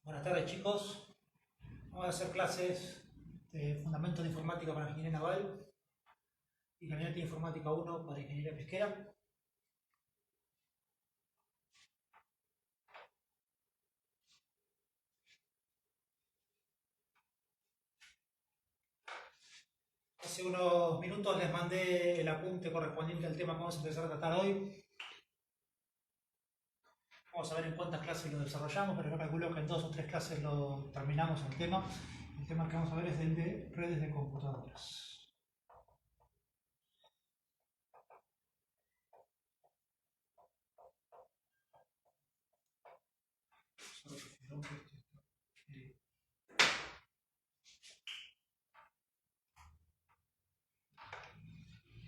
Buenas tardes, chicos. Vamos a hacer clases de Fundamentos de Informática para Ingeniería Naval y Gabinete de Informática 1 para Ingeniería Pesquera. Hace unos minutos les mandé el apunte correspondiente al tema que vamos a empezar a tratar hoy. Vamos a ver en cuántas clases lo desarrollamos, pero yo calculo que en 2 o 3 clases lo terminamos el tema. El tema que vamos a ver es el de redes de computadoras.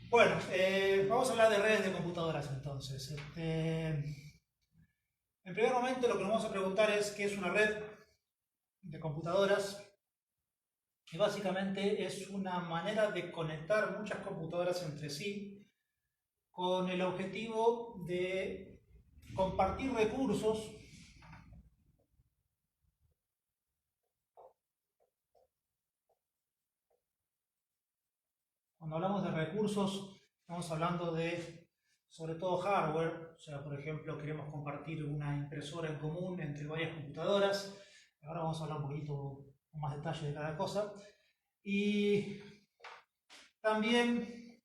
Bueno, vamos a hablar de redes de computadoras entonces. En primer momento lo que nos vamos a preguntar es qué es una red de computadoras. Y básicamente es una manera de conectar muchas computadoras entre sí con el objetivo de compartir recursos Cuando hablamos de recursos, estamos hablando de, sobre todo, hardware. O sea, por ejemplo, queremos compartir una impresora en común entre varias computadoras. Ahora vamos a hablar un poquito con más detalle de cada cosa. Y también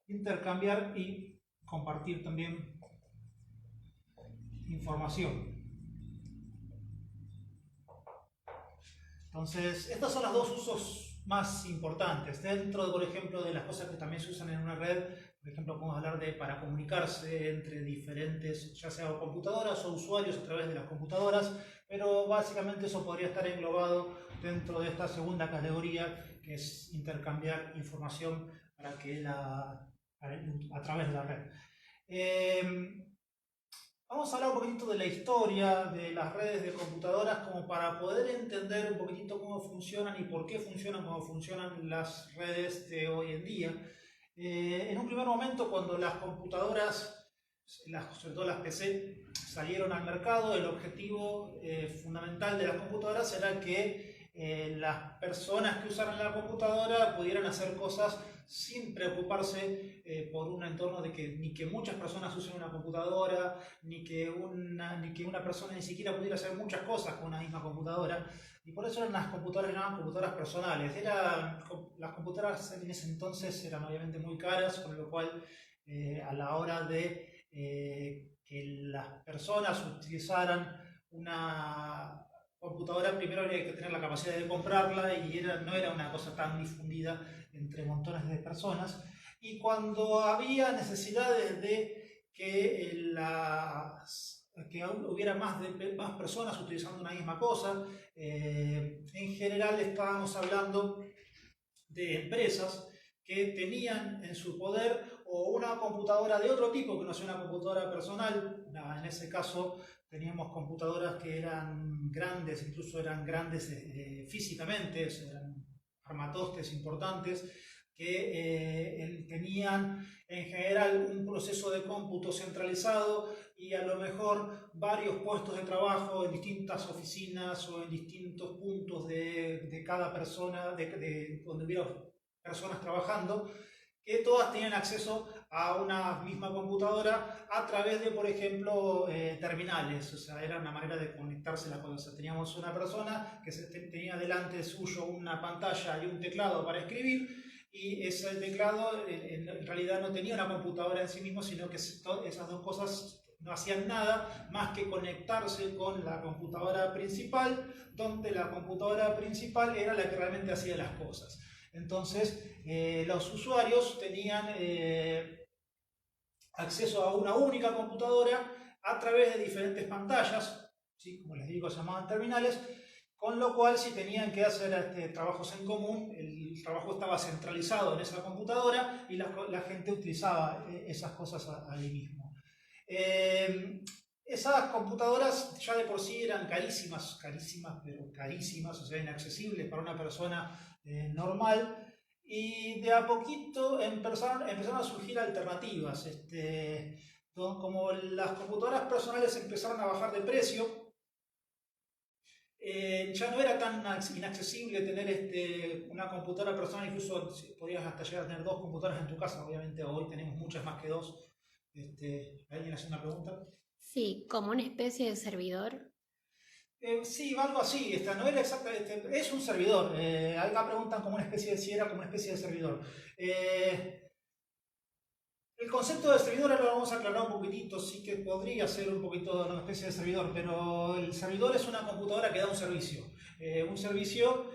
intercambiar y compartir también información. Entonces, estos son los dos usos más importantes. Dentro, por ejemplo, de las cosas que también se usan en una red, por ejemplo, podemos hablar de para comunicarse entre diferentes, ya sea computadoras o usuarios a través de las computadoras, pero básicamente eso podría estar englobado dentro de esta segunda categoría, que es intercambiar información a través de la red. Vamos a hablar un poquitito de la historia de las redes de computadoras como para poder entender un poquitito cómo funcionan y por qué funcionan como funcionan las redes de hoy en día. En un primer momento, cuando las computadoras, sobre todo las PC, salieron al mercado, el objetivo fundamental de las computadoras era que las personas que usaran la computadora pudieran hacer cosas sin preocuparse por un entorno de que ni que muchas personas usen una computadora, ni que una persona ni siquiera pudiera hacer muchas cosas con una misma computadora. Y por eso las computadoras llamaban computadoras personales. Las computadoras en ese entonces eran obviamente muy caras, con lo cual a la hora de que las personas utilizaran una computadora, primero habría que tener la capacidad de comprarla y no era una cosa tan difundida entre montones de personas. Y cuando había necesidades de que hubiera más personas utilizando una misma cosa, en general estábamos hablando de empresas que tenían en su poder o una computadora de otro tipo que no sea una computadora personal. En ese caso teníamos computadoras que eran grandes, incluso eran grandes físicamente, eran armatostes importantes, que tenían en general un proceso de cómputo centralizado y a lo mejor varios puestos de trabajo en distintas oficinas o en distintos puntos de cada persona, donde hubiera personas trabajando, que todas tenían acceso a una misma computadora a través de, por ejemplo, terminales. O sea, era una manera de conectarse las cosas. Teníamos una persona que tenía delante suyo una pantalla y un teclado para escribir, y ese teclado en realidad no tenía una computadora en sí mismo, sino que esas dos cosas no hacían nada más que conectarse con la computadora principal, donde la computadora principal era la que realmente hacía las cosas. Entonces, los usuarios tenían acceso a una única computadora a través de diferentes pantallas, ¿sí? Como les digo, se llamaban terminales, con lo cual si tenían que hacer trabajos en común, el trabajo estaba centralizado en esa computadora y la gente utilizaba esas cosas ahí mismo. Esas computadoras ya de por sí eran carísimas, pero carísimas, o sea, inaccesibles para una persona normal, y de a poquito empezaron a surgir alternativas. como las computadoras personales empezaron a bajar de precio, ya no era tan inaccesible tener una computadora personal, incluso podías hasta llegar a tener 2 computadoras en tu casa, obviamente hoy tenemos muchas más que 2. ¿Alguien hace una pregunta? Sí, como una especie de servidor. Sí, algo así, no era exactamente, es un servidor. Acá preguntan como una especie de, si era como una especie de servidor. El concepto de servidor ahora lo vamos a aclarar un poquitito, sí que podría ser un poquito una especie de servidor, pero el servidor es una computadora que da un servicio. Un servicio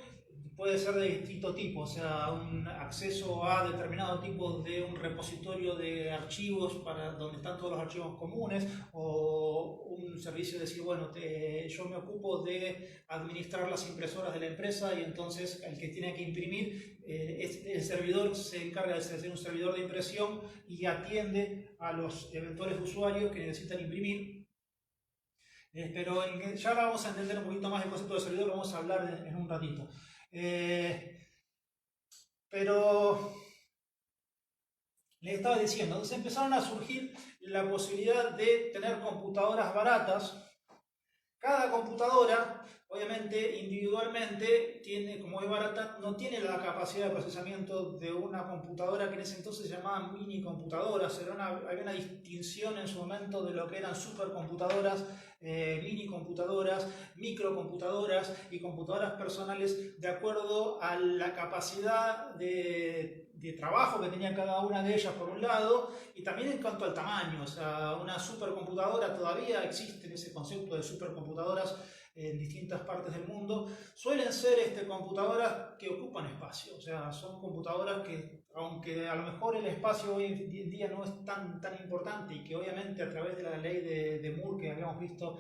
puede ser de distinto tipo, o sea, un acceso a determinado tipo de un repositorio de archivos para donde están todos los archivos comunes, o un servicio de decir, bueno, yo me ocupo de administrar las impresoras de la empresa y entonces el que tiene que imprimir, el servidor se encarga de ser un servidor de impresión y atiende a los eventuales usuarios que necesitan imprimir. Pero ya ahora vamos a entender un poquito más el concepto de servidor, lo vamos a hablar en un ratito. Pero les estaba diciendo, entonces empezaron a surgir la posibilidad de tener computadoras baratas. Cada computadora, obviamente, individualmente, como es barata, no tiene la capacidad de procesamiento de una computadora que en ese entonces se llamaban mini computadoras. Había una distinción en su momento de lo que eran supercomputadoras, mini computadoras, microcomputadoras y computadoras personales de acuerdo a la capacidad de trabajo que tenía cada una de ellas por un lado, y también en cuanto al tamaño. O sea, una supercomputadora, todavía existe ese concepto de supercomputadoras en distintas partes del mundo, suelen ser computadoras que ocupan espacio. O sea, son computadoras que, aunque a lo mejor el espacio hoy en día no es tan importante, y que obviamente a través de la ley de Moore que habíamos visto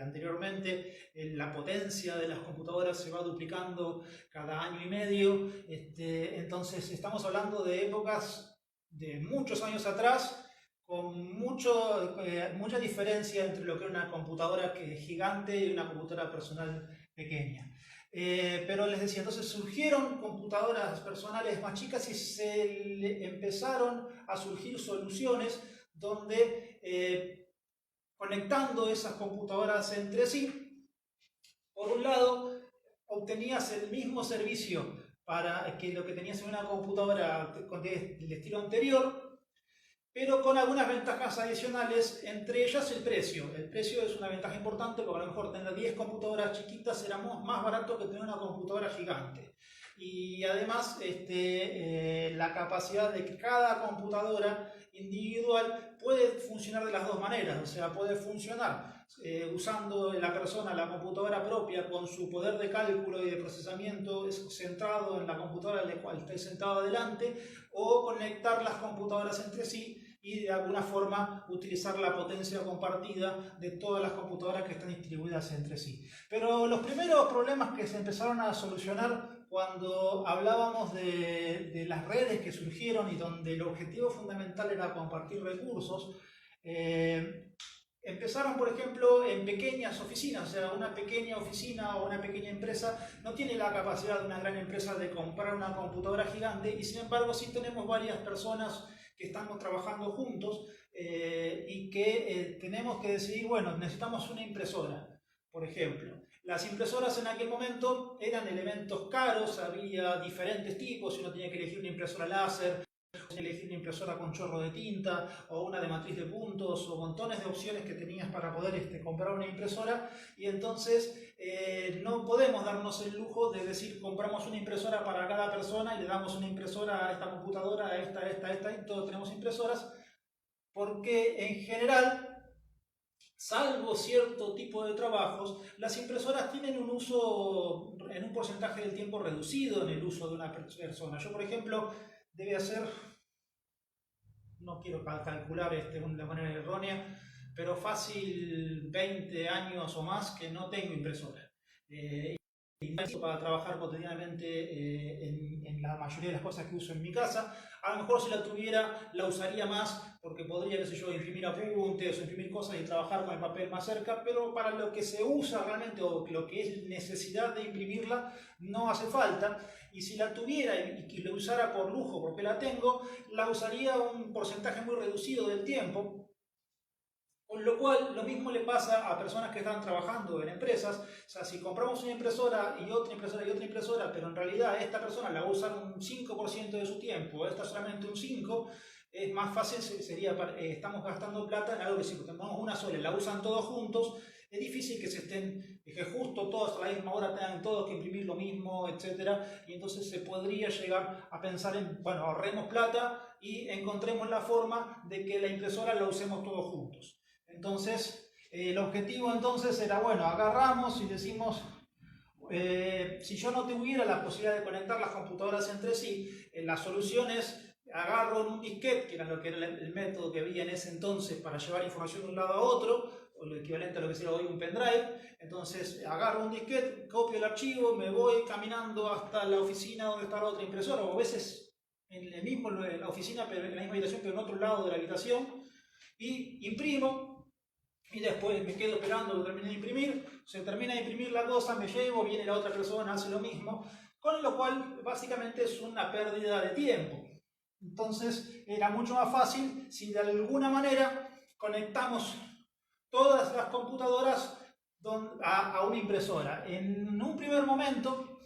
anteriormente, la potencia de las computadoras se va duplicando cada año y medio. Entonces estamos hablando de épocas de muchos años atrás, con mucha diferencia entre lo que era una computadora gigante y una computadora personal pequeña. Pero les decía, entonces surgieron computadoras personales más chicas y empezaron a surgir soluciones donde conectando esas computadoras entre sí, por un lado, obtenías el mismo servicio para que lo que tenías en una computadora del estilo anterior, pero con algunas ventajas adicionales, entre ellas el precio. El precio es una ventaja importante porque a lo mejor tener 10 computadoras chiquitas era más barato que tener una computadora gigante. Y además la capacidad de que cada computadora individual puede funcionar de las dos maneras. O sea, puede funcionar usando la persona la computadora propia con su poder de cálculo y de procesamiento centrado en la computadora en la cual está sentado adelante, o conectar las computadoras entre sí y de alguna forma utilizar la potencia compartida de todas las computadoras que están distribuidas entre sí. Pero los primeros problemas que se empezaron a solucionar cuando hablábamos de las redes que surgieron y donde el objetivo fundamental era compartir recursos, empezaron, por ejemplo, en pequeñas oficinas. O sea, una pequeña oficina o una pequeña empresa no tiene la capacidad de una gran empresa de comprar una computadora gigante, y sin embargo sí tenemos varias personas que estamos trabajando juntos y que tenemos que decidir, bueno, necesitamos una impresora, por ejemplo. Las impresoras en aquel momento eran elementos caros, había diferentes tipos, uno tenía que elegir una impresora láser, elegir una impresora con chorro de tinta o una de matriz de puntos, o montones de opciones que tenías para poder comprar una impresora. Y entonces no podemos darnos el lujo de decir compramos una impresora para cada persona y le damos una impresora a esta computadora, a esta, y todos tenemos impresoras, porque en general, salvo cierto tipo de trabajos, las impresoras tienen un uso en un porcentaje del tiempo reducido en el uso de una persona. Yo, por ejemplo, debe hacer, no quiero calcular de manera errónea, pero fácil 20 años o más que no tengo impresora. Para trabajar cotidianamente en la mayoría de las cosas que uso en mi casa. A lo mejor si la tuviera la usaría más porque podría, qué sé yo, imprimir apuntes o imprimir cosas y trabajar con el papel más cerca, pero para lo que se usa realmente o lo que es necesidad de imprimirla no hace falta. Y si la tuviera y la usara por lujo porque la tengo, la usaría un porcentaje muy reducido del tiempo. Con lo cual, lo mismo le pasa a personas que están trabajando en empresas. O sea, si compramos una impresora y otra impresora y otra impresora, pero en realidad esta persona la va a usar un 5% de su tiempo, esta solamente un 5%, es más fácil, sería, estamos gastando plata en algo que si tenemos una sola y la usan todos juntos, es difícil que justo todos a la misma hora tengan todos que imprimir lo mismo, etcétera, y entonces se podría llegar a pensar en, bueno, ahorremos plata y encontremos la forma de que la impresora la usemos todos juntos. Entonces, el objetivo entonces era, bueno, agarramos y decimos, si yo no tuviera la posibilidad de conectar las computadoras entre sí, la solución es, agarro en un disquete, que era lo que era el método que había en ese entonces para llevar información de un lado a otro, o lo equivalente a lo que sería hoy un pendrive. Entonces agarro un disquete, copio el archivo, me voy caminando hasta la oficina donde está la otra impresora, o a veces en la oficina, pero en la misma habitación, pero en otro lado de la habitación, y imprimo. Y después me quedo esperando que termine de imprimir, se termina de imprimir la cosa, me llevo, viene la otra persona, hace lo mismo, con lo cual básicamente es una pérdida de tiempo. Entonces era mucho más fácil si de alguna manera conectamos todas las computadoras a una impresora. En un primer momento,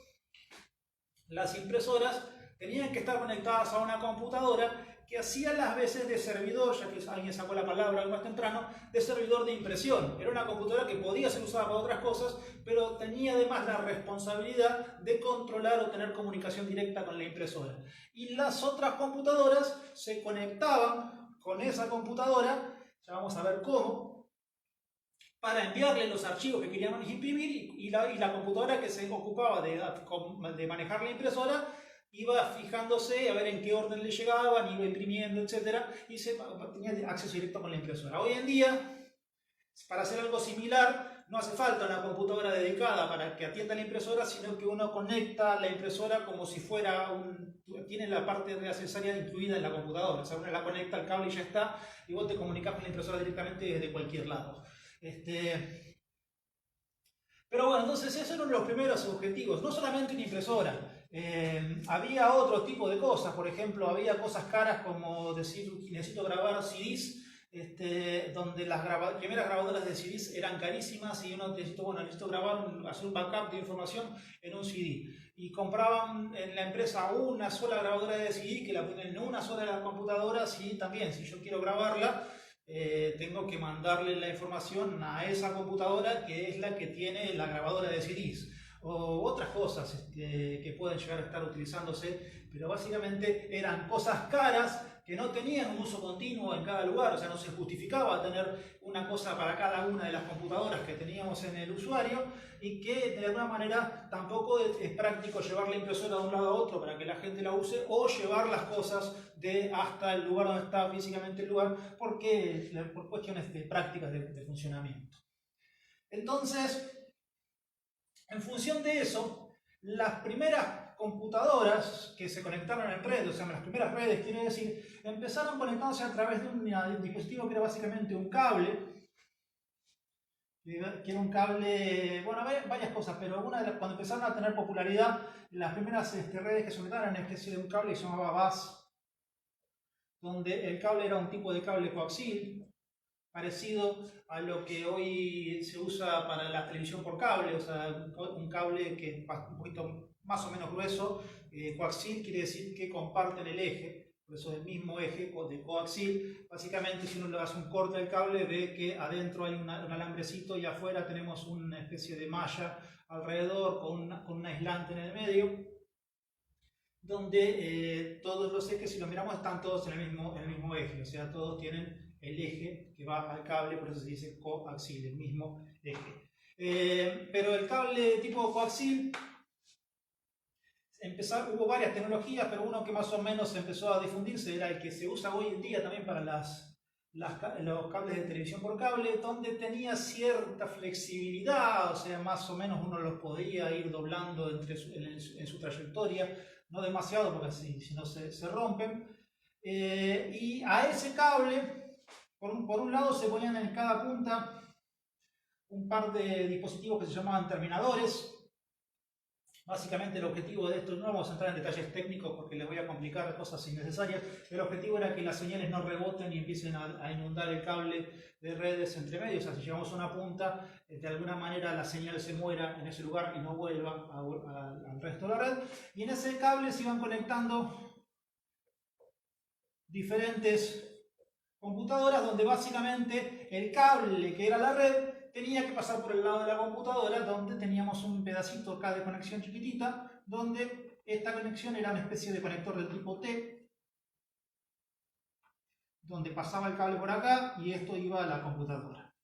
las impresoras tenían que estar conectadas a una computadora que hacía las veces de servidor, ya que alguien sacó la palabra algo más temprano, de servidor de impresión. Era una computadora que podía ser usada para otras cosas, pero tenía además la responsabilidad de controlar o tener comunicación directa con la impresora. Y las otras computadoras se conectaban con esa computadora, ya vamos a ver cómo, para enviarle los archivos que queríamos imprimir, y la computadora que se ocupaba de manejar la impresora iba fijándose a ver en qué orden le llegaban, iba imprimiendo, etc. Y tenía acceso directo con la impresora. Hoy en día, para hacer algo similar, no hace falta una computadora dedicada para que atienda la impresora, sino que uno conecta la impresora como si fuera tiene la parte necesaria incluida en la computadora. O sea, uno la conecta al cable y ya está, y vos te comunicas con la impresora directamente desde cualquier lado. Pero bueno, entonces esos eran los primeros objetivos, no solamente una impresora. Había otro tipo de cosas, por ejemplo, había cosas caras como decir, necesito grabar CDs, donde las primeras grabadoras de CDs eran carísimas y uno necesito grabar, hacer un backup de información en un CD. Y compraban en la empresa una sola grabadora de CD que la ponen en una sola computadora, y también si yo quiero grabarla, tengo que mandarle la información a esa computadora que es la que tiene la grabadora de CDs. O otras cosas que pueden llegar a estar utilizándose, pero básicamente eran cosas caras que no tenían un uso continuo en cada lugar, o sea, no se justificaba tener una cosa para cada una de las computadoras que teníamos en el usuario, y que de alguna manera tampoco es práctico llevar la impresora de un lado a otro para que la gente la use, o llevar las cosas hasta el lugar donde está físicamente el lugar, por cuestiones prácticas de funcionamiento. Entonces, en función de eso, las primeras computadoras que se conectaron en redes, o sea, las primeras redes, quiere decir, empezaron conectándose a través de un dispositivo que era básicamente un cable, que era un cable, bueno, varias cosas, pero cuando empezaron a tener popularidad, las primeras redes que se conectaron eran una especie de un cable que se llamaba bus, donde el cable era un tipo de cable coaxil, parecido a lo que hoy se usa para la televisión por cable, o sea, un cable que es un poquito más o menos grueso. Coaxil quiere decir que comparten el eje, por eso el mismo eje de coaxil. Básicamente, si uno le hace un corte al cable, ve que adentro hay un alambrecito y afuera tenemos una especie de malla alrededor con un aislante en el medio, donde todos los ejes, si los miramos, están todos en el mismo eje, o sea, todos tienen el eje que va al cable, por eso se dice coaxil, el mismo eje. Pero el cable tipo coaxil, hubo varias tecnologías, pero uno que más o menos empezó a difundirse era el que se usa hoy en día también para los cables de televisión por cable, donde tenía cierta flexibilidad, o sea, más o menos uno los podía ir doblando en su trayectoria, no demasiado porque si no se rompen. Y a ese cable, por un lado, se ponían en cada punta un par de dispositivos que se llamaban terminadores, Básicamente el objetivo de esto, no vamos a entrar en detalles técnicos porque les voy a complicar cosas innecesarias, el objetivo era que las señales no reboten y empiecen a inundar el cable de redes entre medio. O sea, si llevamos una punta, de alguna manera la señal se muera en ese lugar y no vuelva al resto de la red. Y en ese cable se iban conectando diferentes computadoras donde básicamente el cable que era la red tenía que pasar por el lado de la computadora, donde teníamos un pedacito acá de conexión chiquitita, donde esta conexión era una especie de conector del tipo T, donde pasaba el cable por acá y esto iba a la computadora.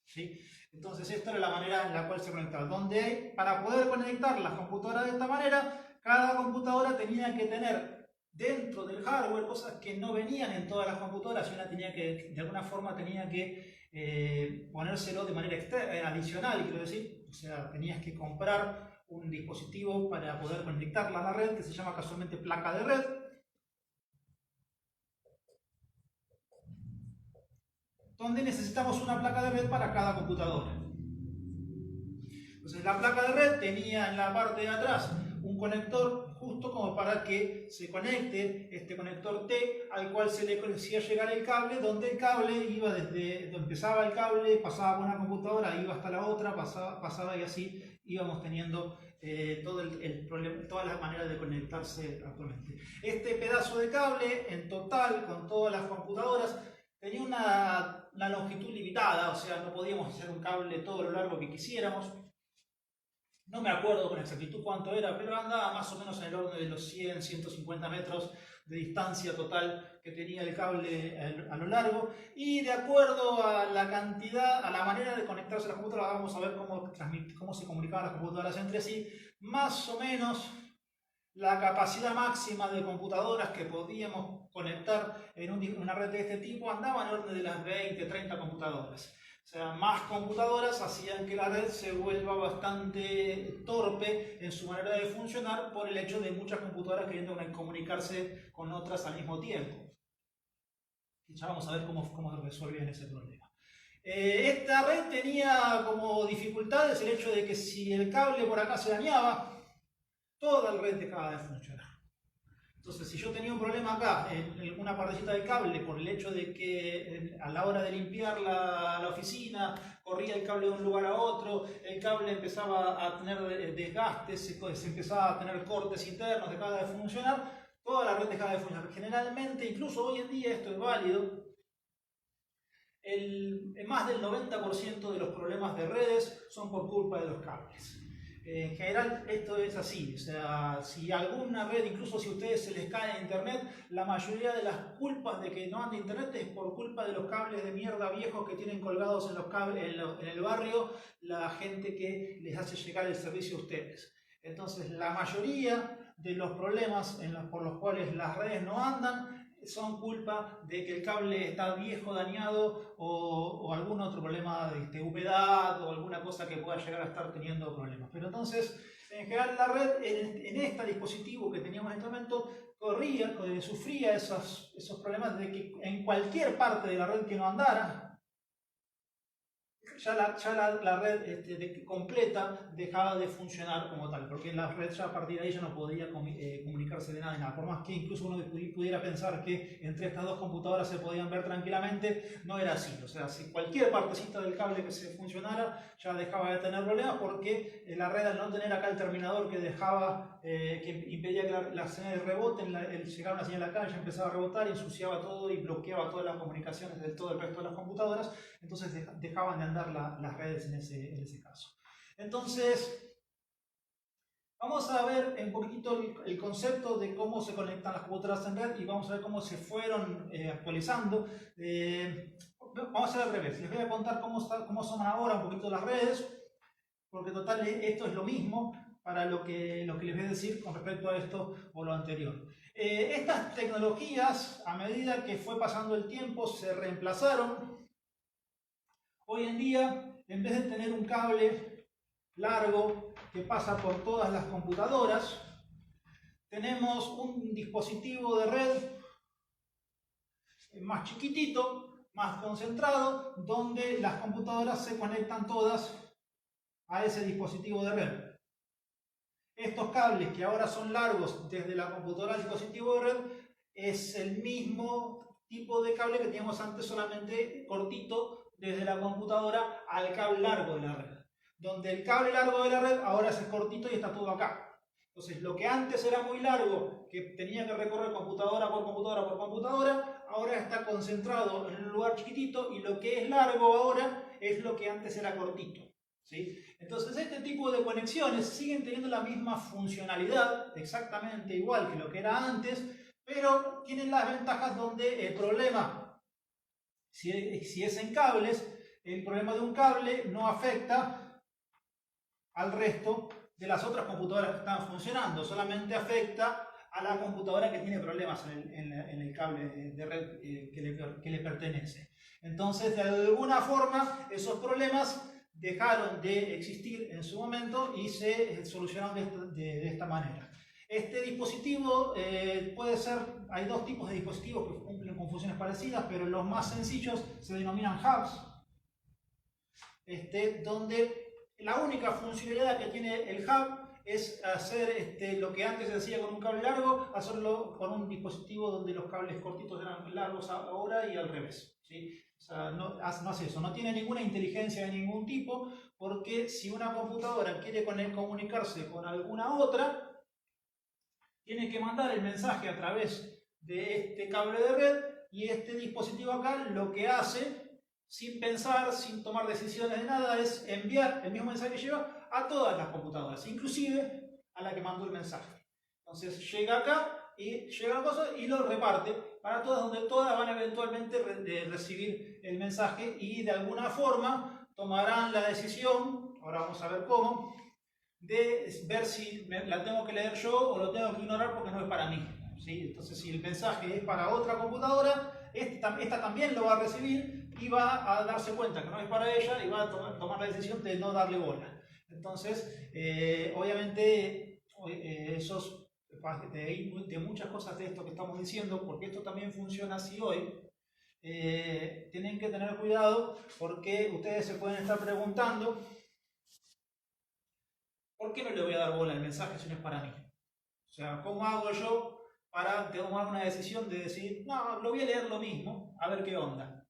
¿Sí? Entonces esta era la manera en la cual se conectaba, donde para poder conectar las computadoras de esta manera, cada computadora tenía que tener dentro del hardware cosas que no venían en todas las computadoras y una tenía que, de alguna forma tenía que ponérselo de manera adicional, quiero decir, o sea, tenías que comprar un dispositivo para poder conectarla a la red que se llama casualmente placa de red. Donde necesitamos una placa de red para cada computadora. Entonces la placa de red tenía en la parte de atrás un conector justo como para que se conecte este conector T al cual se le hacía llegar el cable, donde el cable iba desde donde empezaba el cable, pasaba por una computadora, iba hasta la otra, pasaba y así íbamos teniendo todo el problema, todas las maneras de conectarse actualmente. Este pedazo de cable en total con todas las computadoras tenía una longitud limitada, o sea, no podíamos hacer un cable todo lo largo que quisiéramos. No me acuerdo con exactitud cuánto era, pero andaba más o menos en el orden de los 100, 150 metros de distancia total que tenía el cable a lo largo. Y de acuerdo a la cantidad, a la manera de conectarse a las computadoras, vamos a ver cómo se comunicaban las computadoras entre sí. Más o menos la capacidad máxima de computadoras que podíamos conectar en una red de este tipo andaba en el orden de las 20, 30 computadoras. O sea, más computadoras hacían que la red se vuelva bastante torpe en su manera de funcionar por el hecho de muchas computadoras queriendo comunicarse con otras al mismo tiempo. Y ya vamos a ver cómo resolvían ese problema. Esta red tenía como dificultades el hecho de que si el cable por acá se dañaba, toda la red dejaba de funcionar. Entonces, si yo tenía un problema acá en una partecita del cable por el hecho de que a la hora de limpiar la oficina corría el cable de un lugar a otro, el cable empezaba a tener desgastes, se empezaba a tener cortes internos, dejaba de funcionar, toda la red dejaba de funcionar. Generalmente, incluso hoy en día esto es válido, más del 90% de los problemas de redes son por culpa de los cables. En general esto es así, o sea, si alguna red, incluso si a ustedes se les cae internet, la mayoría de las culpas de que no ande internet es por culpa de los cables de mierda viejos que tienen colgados en el barrio la gente que les hace llegar el servicio a ustedes. Entonces la mayoría de los problemas por los cuales las redes no andan son culpa de que el cable está viejo, dañado o algún otro problema de humedad o alguna cosa que pueda llegar a estar teniendo problemas. Pero entonces, en general la red en este dispositivo que teníamos en este momento sufría esos problemas de que en cualquier parte de la red que no andara, ya la red completa dejaba de funcionar como tal, porque la red ya a partir de ahí ya no podía comunicarse de nada en nada. Por más que incluso uno pudiera pensar que entre estas dos computadoras se podían ver tranquilamente, no era así. O sea, si cualquier partecita del cable que se funcionara ya dejaba de tener problemas, porque la red, al no tener acá el terminador que dejaba, que impedía que las señales reboten, llegaba una señal acá, ya empezaba a rebotar, ensuciaba todo y bloqueaba todas las comunicaciones de todo el resto de las computadoras, entonces dejaban de andar las redes en ese caso. Entonces, vamos a ver un poquitito el concepto de cómo se conectan las computadoras en red y vamos a ver cómo se fueron actualizando. Vamos a hacer al revés, les voy a contar cómo son ahora un poquito las redes, porque total esto es lo mismo para lo que les voy a decir con respecto a esto o lo anterior. Estas tecnologías, a medida que fue pasando el tiempo, se reemplazaron. Hoy en día, en vez de tener un cable largo que pasa por todas las computadoras, tenemos un dispositivo de red más chiquitito, más concentrado, donde las computadoras se conectan todas a ese dispositivo de red. Estos cables que ahora son largos desde la computadora al dispositivo de red es el mismo tipo de cable que teníamos antes, solamente cortito desde la computadora al cable largo de la red. Donde el cable largo de la red ahora es cortito y está todo acá. Entonces, lo que antes era muy largo, que tenía que recorrer computadora por computadora por computadora, ahora está concentrado en un lugar chiquitito, y lo que es largo ahora es lo que antes era cortito, ¿sí? Entonces, este tipo de conexiones siguen teniendo la misma funcionalidad, exactamente igual que lo que era antes, pero tienen las ventajas donde el problema, si es en cables, el problema de un cable no afecta al resto de las otras computadoras que están funcionando, solamente afecta a la computadora que tiene problemas en el cable de red que le pertenece. Entonces, de alguna forma, esos problemas dejaron de existir en su momento y se solucionaron de esta manera. Este dispositivo puede ser, hay dos tipos de dispositivos que cumplen con funciones parecidas, pero los más sencillos se denominan hubs, donde la única funcionalidad que tiene el hub es hacer lo que antes se hacía con un cable largo, hacerlo con un dispositivo donde los cables cortitos eran largos ahora y al revés, ¿sí? O sea, no hace eso, no tiene ninguna inteligencia de ningún tipo, porque si una computadora quiere comunicarse con alguna otra, tiene que mandar el mensaje a través de este cable de red, y este dispositivo acá lo que hace, sin pensar, sin tomar decisiones de nada, es enviar el mismo mensaje que lleva a todas las computadoras, inclusive a la que mandó el mensaje. Entonces llega acá y llega la cosa y lo reparte para todas, donde todas van a eventualmente recibir el mensaje y de alguna forma tomarán la decisión, ahora vamos a ver cómo, de ver si la tengo que leer yo o lo tengo que ignorar porque no es para mí, ¿sí? Entonces, si el mensaje es para otra computadora, esta también lo va a recibir y va a darse cuenta que no es para ella y va a tomar la decisión de no darle bola. Entonces, obviamente, de muchas cosas de esto que estamos diciendo, porque esto también funciona así hoy, tienen que tener cuidado, porque ustedes se pueden estar preguntando: ¿por qué no le voy a dar bola al mensaje si no es para mí? O sea, ¿cómo hago yo para tomar una decisión de decir, no, lo voy a leer lo mismo, a ver qué onda?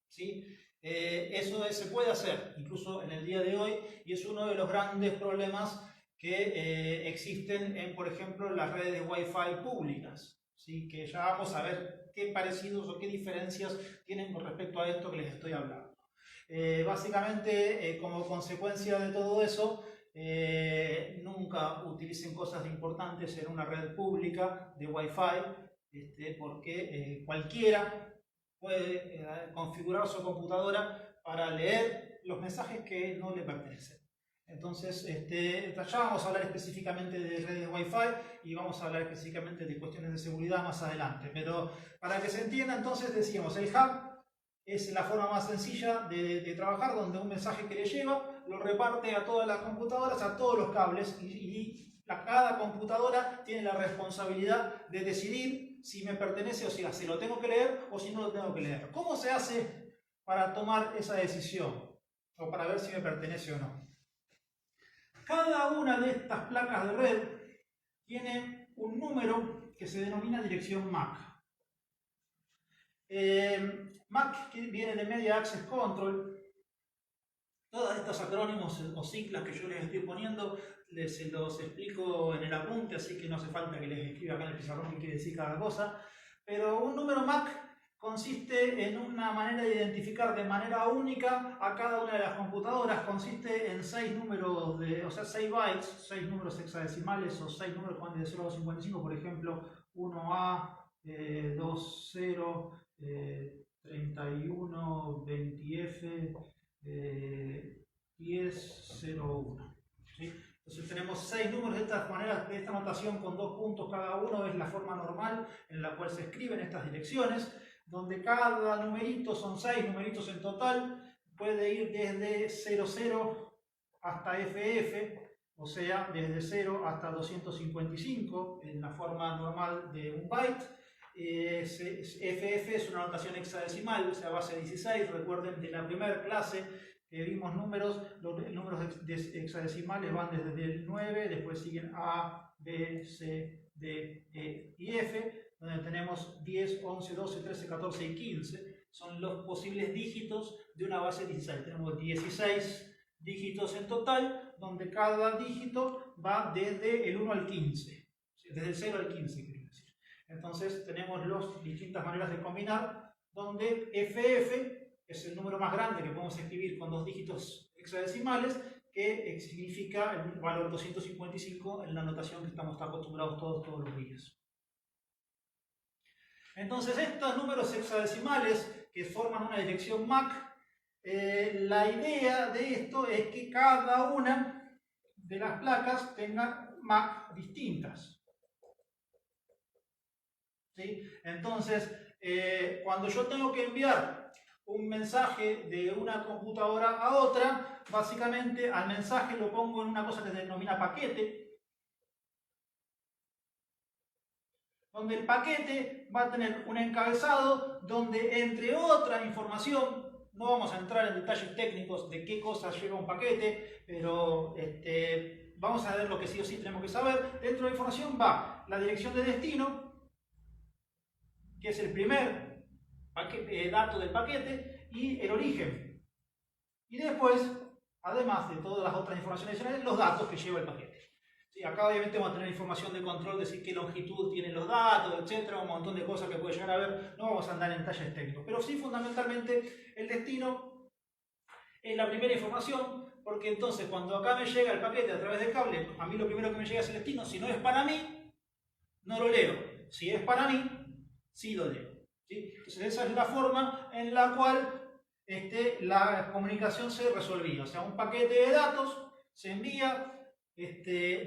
¿Sí? Eso se puede hacer, incluso en el día de hoy, y es uno de los grandes problemas que existen en, por ejemplo, las redes Wi-Fi públicas, ¿sí? Que ya vamos a ver qué parecidos o qué diferencias tienen con respecto a esto que les estoy hablando. Básicamente, como consecuencia de todo eso, nunca utilicen cosas importantes en una red pública de Wi-Fi, porque cualquiera puede configurar su computadora para leer los mensajes que no le pertenecen. Entonces, ya vamos a hablar específicamente de redes Wi-Fi y vamos a hablar específicamente de cuestiones de seguridad más adelante. Pero para que se entienda, entonces decíamos, el hub es la forma más sencilla de trabajar, donde un mensaje que le lleva lo reparte a todas las computadoras, a todos los cables, y cada computadora tiene la responsabilidad de decidir si me pertenece, o sea, si lo tengo que leer o si no lo tengo que leer. ¿Cómo se hace para tomar esa decisión? O para ver si me pertenece o no. Cada una de estas placas de red tiene un número que se denomina dirección MAC. MAC viene de Media Access Control. Todos estos acrónimos o siglas que yo les estoy poniendo, se los explico en el apunte, así que no hace falta que les escriba acá en el pizarrón qué quiere decir cada cosa. Pero un número MAC consiste en una manera de identificar de manera única a cada una de las computadoras. Consiste en 6 números, 6 bytes, 6 números hexadecimales o 6 números que van de 0 a 255, por ejemplo, 1A, 20, 31, 20F, 1001. ¿Sí? Entonces tenemos 6 números de esta manera, de esta notación con 2 puntos cada uno. Es la forma normal en la cual se escriben estas direcciones, donde cada numerito son 6 numeritos en total. Puede ir desde 00 hasta FF, o sea, desde 0 hasta 255 en la forma normal de un byte. FF es una notación hexadecimal, o sea, base 16. Recuerden de la primera clase que vimos los números hexadecimales van desde el 9, después siguen A, B, C, D, E y F, donde tenemos 10, 11, 12, 13, 14 y 15. Son los posibles dígitos de una base 16. Tenemos 16 dígitos en total, donde cada dígito va desde el 1 al 15. Desde el 0 al 15, quiero decir. Entonces tenemos las distintas maneras de combinar, donde FF es el número más grande que podemos escribir con 2 dígitos hexadecimales, que significa el valor 255 en la notación que estamos acostumbrados todos los días. Entonces, estos números hexadecimales que forman una dirección MAC, la idea de esto es que cada una de las placas tenga MAC distintas. ¿Sí? Entonces, cuando yo tengo que enviar un mensaje de una computadora a otra, básicamente al mensaje lo pongo en una cosa que se denomina paquete, donde el paquete va a tener un encabezado donde, entre otra información, no vamos a entrar en detalles técnicos de qué cosas lleva un paquete, pero vamos a ver lo que sí o sí tenemos que saber. Dentro de la información va la dirección de destino, que es el primer dato del paquete, y el origen. Y después, además de todas las otras informaciones adicionales, los datos que lleva el paquete. Sí, acá obviamente vamos a tener información de control, decir qué longitud tienen los datos, etcétera, un montón de cosas que puede llegar a ver. No vamos a andar en detalles técnicos, pero sí fundamentalmente el destino es la primera información, porque entonces cuando acá me llega el paquete a través del cable, a mí lo primero que me llega es el destino. Si no es para mí, no lo leo. Si es para mí, sí lo leo. ¿Sí? Entonces esa es la forma en la cual la comunicación se resolvía. O sea, un paquete de datos se envía,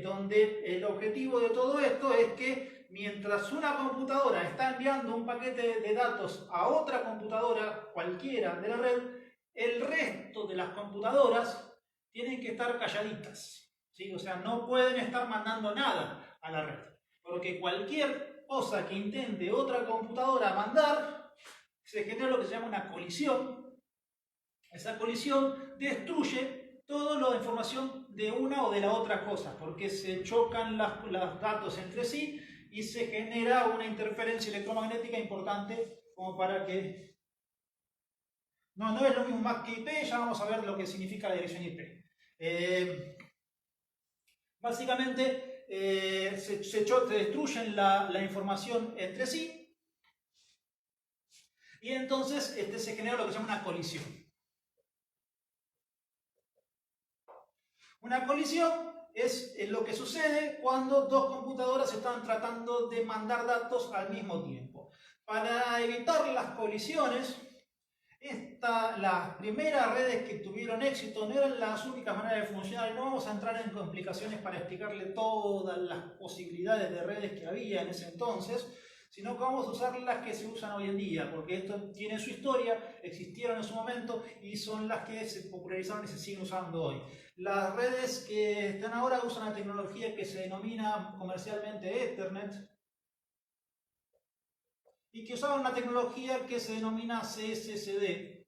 donde el objetivo de todo esto es que mientras una computadora está enviando un paquete de datos a otra computadora cualquiera de la red, el resto de las computadoras tienen que estar calladitas, ¿sí? O sea, no pueden estar mandando nada a la red, porque cualquier cosa que intente otra computadora mandar, se genera lo que se llama una colisión. Esa colisión destruye toda la información de una o de la otra cosa, porque se chocan los datos entre sí y se genera una interferencia electromagnética importante como para que... No es lo mismo MAC que IP, ya vamos a ver lo que significa la dirección IP. Básicamente se destruyen la información entre sí y entonces se genera lo que se llama una colisión. Una colisión es lo que sucede cuando dos computadoras están tratando de mandar datos al mismo tiempo. Para evitar las colisiones, las primeras redes que tuvieron éxito no eran las únicas maneras de funcionar, y no vamos a entrar en complicaciones para explicarle todas las posibilidades de redes que había en ese entonces, sino que vamos a usar las que se usan hoy en día, porque esto tiene su historia, existieron en su momento y son las que se popularizaron y se siguen usando hoy. Las redes que están ahora usan una tecnología que se denomina comercialmente Ethernet y que usaban una tecnología que se denomina CSCD.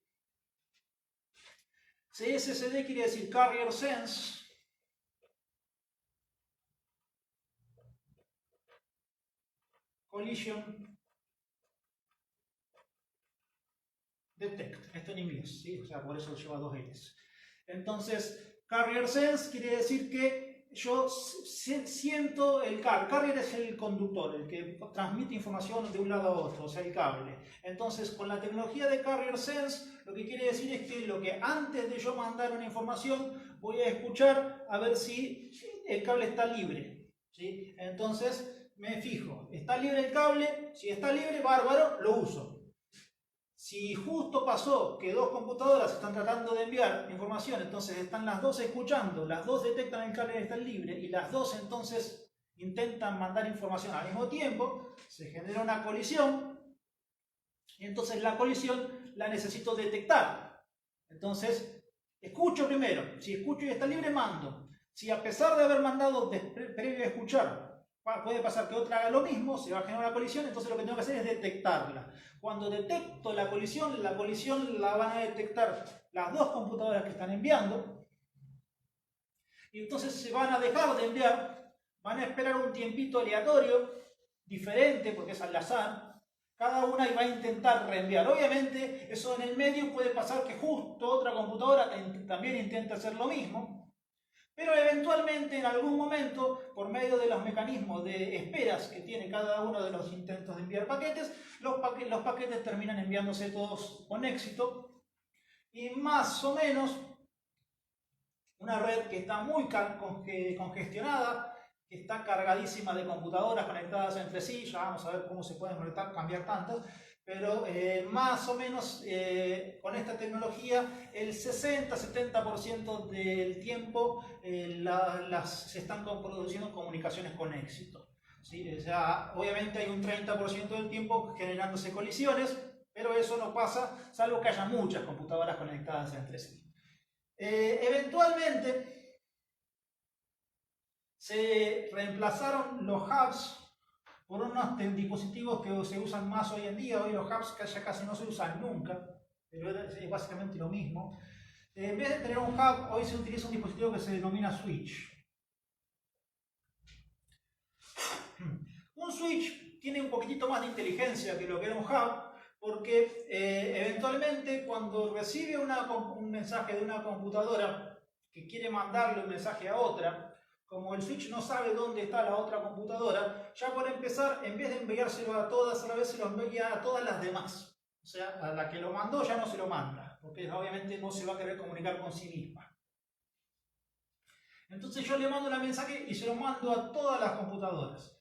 CSCD quiere decir Carrier Sense Collision Detect, esto en inglés, ¿sí? O sea, por eso lleva 2 L's. Entonces, Carrier Sense quiere decir que yo siento el cable. Carrier es el conductor, el que transmite información de un lado a otro, o sea, el cable. Entonces, con la tecnología de Carrier Sense, lo que quiere decir es que lo que antes de yo mandar una información, voy a escuchar a ver si el cable está libre, ¿sí? Entonces, me fijo, ¿está libre el cable? Si está libre, bárbaro, lo uso. Si justo pasó que dos computadoras están tratando de enviar información, entonces están las dos escuchando, las dos detectan el cable que está libre y las dos entonces intentan mandar información al mismo tiempo, se genera una colisión y entonces la colisión la necesito detectar. Entonces, escucho primero, si escucho y está libre, mando. Si a pesar de haber mandado previo a escuchar, puede pasar que otra haga lo mismo, se va a generar una colisión, entonces lo que tengo que hacer es detectarla. Cuando detecto la colisión la van a detectar las dos computadoras que están enviando, y entonces se van a dejar de enviar, van a esperar un tiempito aleatorio, diferente, porque es al azar, cada una va a intentar reenviar. Obviamente, eso en el medio puede pasar que justo otra computadora también intente hacer lo mismo, pero eventualmente en algún momento, por medio de los mecanismos de esperas que tiene cada uno de los intentos de enviar paquetes, los paquetes terminan enviándose todos con éxito, y más o menos una red que está muy congestionada, que está cargadísima de computadoras conectadas entre sí, ya vamos a ver cómo se pueden conectar, cambiar tantas, pero más o menos con esta tecnología el 60-70% del tiempo se están produciendo comunicaciones con éxito. ¿Sí? O sea, obviamente hay un 30% del tiempo generándose colisiones, pero eso no pasa salvo que haya muchas computadoras conectadas entre sí. Eventualmente se reemplazaron los hubs por unos dispositivos que se usan más hoy en día. Hoy los hubs ya casi no se usan nunca, pero es básicamente lo mismo. En vez de tener un hub, hoy se utiliza un dispositivo que se denomina switch. Un switch tiene un poquitito más de inteligencia que lo que era un hub, porque eventualmente cuando recibe un mensaje de una computadora que quiere mandarle un mensaje a otra, como el switch no sabe dónde está la otra computadora, ya por empezar, en vez de enviárselo a todas a la vez, se lo envía a todas las demás. O sea, a la que lo mandó ya no se lo manda, porque obviamente no se va a querer comunicar con sí misma. Entonces yo le mando el mensaje y se lo mando a todas las computadoras,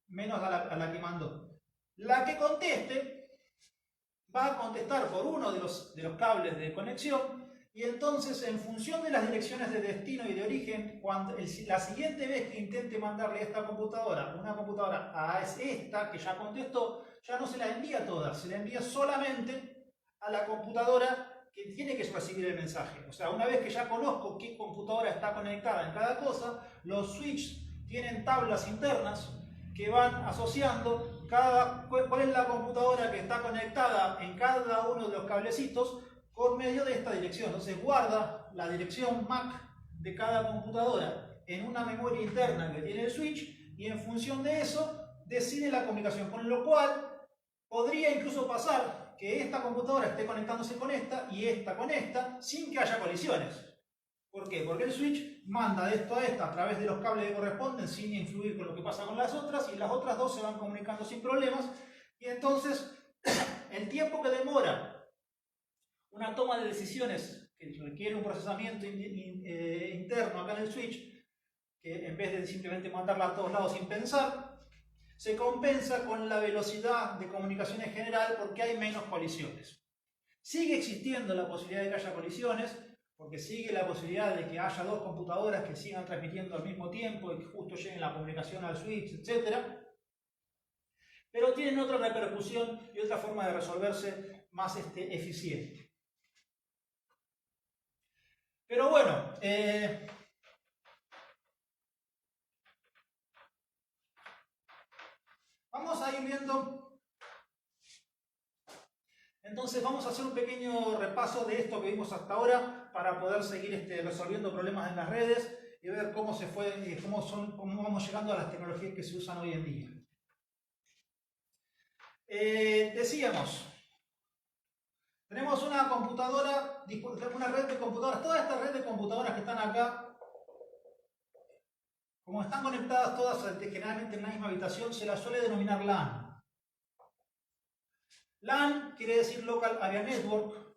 menos a la que mandó. La que conteste va a contestar por uno de los cables de conexión, y entonces en función de las direcciones de destino y de origen, cuando la siguiente vez que intente mandarle a esta computadora una computadora a esta que ya contestó, ya no se la envía a todas, se la envía solamente a la computadora que tiene que recibir el mensaje. O sea, una vez que ya conozco qué computadora está conectada en cada cosa, los switches tienen tablas internas que van asociando cuál es la computadora que está conectada en cada uno de los cablecitos por medio de esta dirección. Entonces guarda la dirección MAC de cada computadora en una memoria interna que tiene el switch, y en función de eso decide la comunicación, con lo cual podría incluso pasar que esta computadora esté conectándose con esta y esta con esta sin que haya colisiones. ¿Por qué? Porque el switch manda de esto a esta a través de los cables que corresponden sin influir con lo que pasa con las otras, y las otras dos se van comunicando sin problemas, y entonces el tiempo que demora una toma de decisiones que requiere un procesamiento interno acá en el switch, que en vez de simplemente mandarla a todos lados sin pensar, se compensa con la velocidad de comunicación en general porque hay menos colisiones. Sigue existiendo la posibilidad de que haya colisiones, porque sigue la posibilidad de que haya dos computadoras que sigan transmitiendo al mismo tiempo y que justo lleguen la comunicación al switch, etc. Pero tienen otra repercusión y otra forma de resolverse más eficiente. Pero bueno, vamos a ir viendo. Entonces vamos a hacer un pequeño repaso de esto que vimos hasta ahora para poder seguir resolviendo problemas en las redes y ver cómo cómo vamos llegando a las tecnologías que se usan hoy en día. Decíamos, tenemos una computadora, una red de computadoras. Toda esta red de computadoras que están acá, como están conectadas todas generalmente en la misma habitación, se las suele denominar LAN. LAN quiere decir Local Area Network.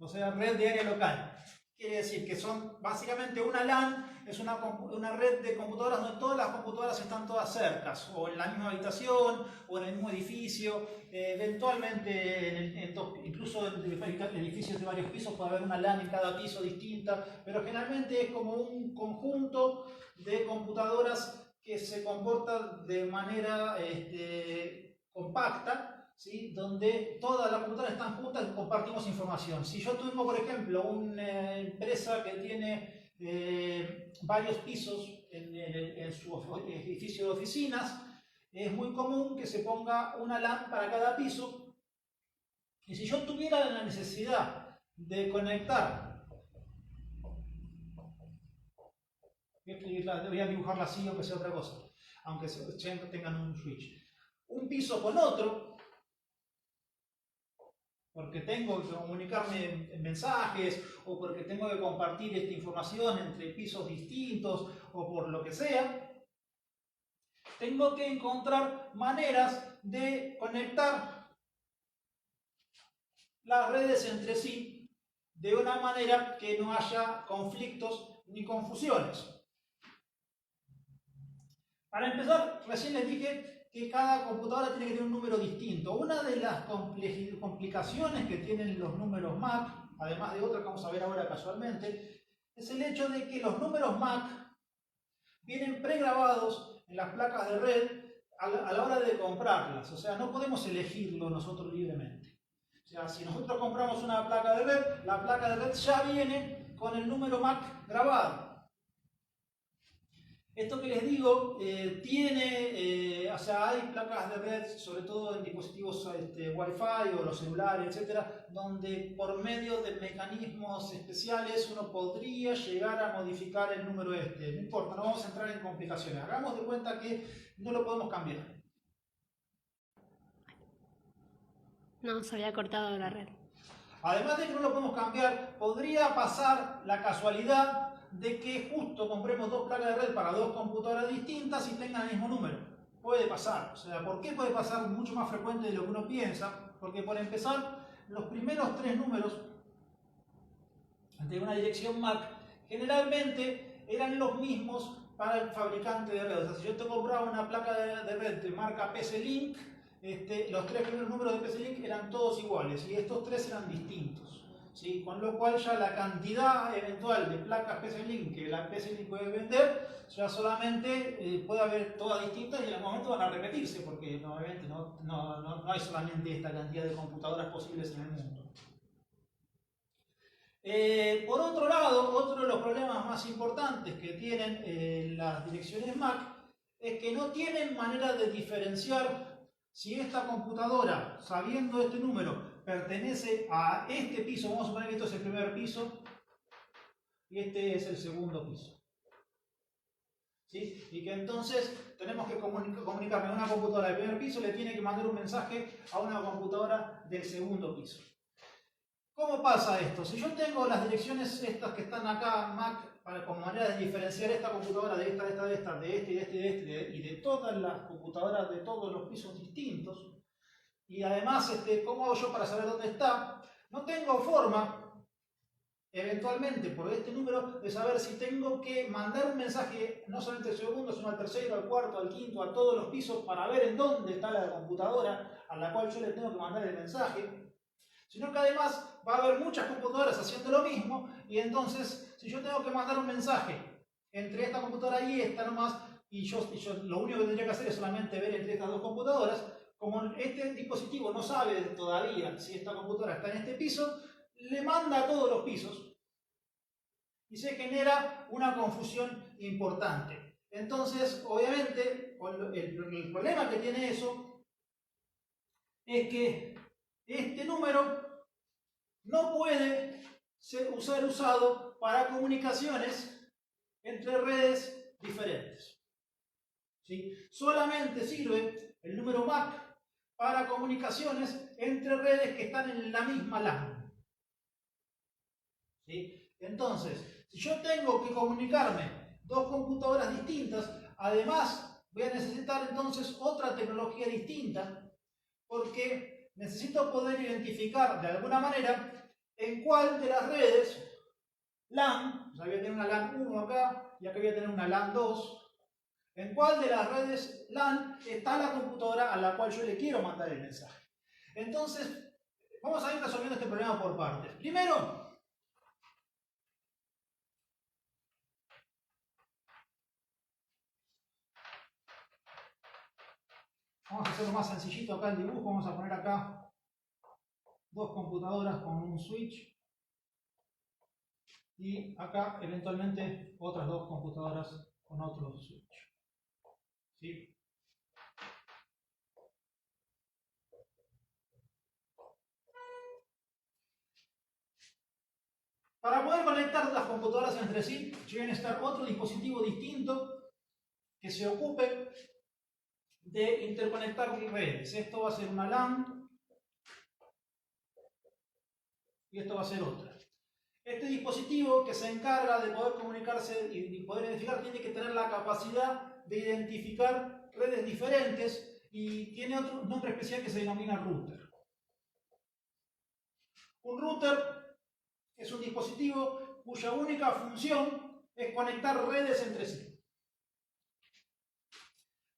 O sea, red de área local. Quiere decir que son básicamente una LAN, es una red de computadoras donde todas las computadoras están todas cercas, o en la misma habitación, o en el mismo edificio. Eventualmente, incluso en edificios de varios pisos puede haber una LAN en cada piso distinta, pero generalmente es como un conjunto de computadoras que se comportan de manera compacta, ¿sí? Donde todas las computadoras están juntas y compartimos información. Si yo tengo, por ejemplo, una empresa que tiene varios pisos en su edificio de oficinas, es muy común que se ponga una LAN para cada piso. Y si yo tuviera la necesidad de conectar, voy a dibujarla así aunque sea otra cosa, aunque tengan un switch, un piso con otro, porque tengo que comunicarme en mensajes o porque tengo que compartir esta información entre pisos distintos o por lo que sea, tengo que encontrar maneras de conectar las redes entre sí de una manera que no haya conflictos ni confusiones. Para empezar, recién les dije que cada computadora tiene que tener un número distinto. Una de las complicaciones que tienen los números MAC, además de otras que vamos a ver ahora casualmente, es el hecho de que los números MAC vienen pregrabados en las placas de red a la hora de comprarlas. O sea, no podemos elegirlo nosotros libremente. O sea, si nosotros compramos una placa de red, la placa de red ya viene con el número MAC grabado. Esto que les digo o sea, hay placas de red, sobre todo en dispositivos Wi-Fi o los celulares, etcétera, donde por medio de mecanismos especiales uno podría llegar a modificar el número No importa, no vamos a entrar en complicaciones. Hagamos de cuenta que no lo podemos cambiar. No, se había cortado la red. Además de que no lo podemos cambiar, podría pasar la casualidad de que justo compremos dos placas de red para dos computadoras distintas y tengan el mismo número. Puede pasar. O sea, ¿por qué puede pasar? Mucho más frecuente de lo que uno piensa. Porque por empezar, los primeros tres números de una dirección MAC generalmente eran los mismos para el fabricante de red. O sea, si yo te compraba una placa de red de marca PC-Link, los tres primeros números de PC-Link eran todos iguales y estos tres eran distintos. ¿Sí? Con lo cual ya la cantidad eventual de placas PC-Link que la PC-Link puede vender, ya solamente puede haber todas distintas y en algún momento van a repetirse, porque obviamente no hay solamente esta cantidad de computadoras posibles en el mundo. Por otro lado, otro de los problemas más importantes que tienen las direcciones MAC es que no tienen manera de diferenciar si esta computadora, sabiendo este número, pertenece a este piso. Vamos a suponer que esto es el primer piso y este es el segundo piso. ¿Sí? Y que entonces tenemos que comunicarle a una computadora del primer piso, le tiene que mandar un mensaje a una computadora del segundo piso. ¿Cómo pasa esto? Si yo tengo las direcciones estas que están acá, MAC, como manera de diferenciar esta computadora de esta, de este y de todas las computadoras de todos los pisos distintos, y además, ¿cómo hago yo para saber dónde está? No tengo forma, eventualmente, por este número, de saber si tengo que mandar un mensaje no solamente al segundo, sino al tercero, al cuarto, al quinto, a todos los pisos, para ver en dónde está la computadora a la cual yo le tengo que mandar el mensaje. Sino que además va a haber muchas computadoras haciendo lo mismo y entonces si yo tengo que mandar un mensaje entre esta computadora y esta nomás y yo lo único que tendría que hacer es solamente ver entre estas dos computadoras, como este dispositivo no sabe todavía si esta computadora está en este piso, le manda a todos los pisos y se genera una confusión importante. Entonces, obviamente, el problema que tiene eso es que este número no puede ser usado para comunicaciones entre redes diferentes. ¿Sí? Solamente sirve el número MAC para comunicaciones entre redes que están en la misma LAN. ¿Sí? Entonces, si yo tengo que comunicarme dos computadoras distintas, además voy a necesitar entonces otra tecnología distinta, porque necesito poder identificar de alguna manera en cuál de las redes LAN, o sea, voy a tener una LAN 1 acá y acá voy a tener una LAN 2, en cuál de las redes LAN está la computadora a la cual yo le quiero mandar el mensaje. Entonces, vamos a ir resolviendo este problema por partes. Primero, Vamos a hacerlo más sencillito acá el dibujo. Vamos a poner acá dos computadoras con un switch. Y acá eventualmente otras dos computadoras con otro switch. ¿Sí? Para poder conectar las computadoras entre sí, debe necesitar otro dispositivo distinto que se ocupe de interconectar redes. Esto va a ser una LAN y esto va a ser otra. Este dispositivo que se encarga de poder comunicarse y poder identificar tiene que tener la capacidad de identificar redes diferentes y tiene otro nombre especial que se denomina router. Un router es un dispositivo cuya única función es conectar redes entre sí.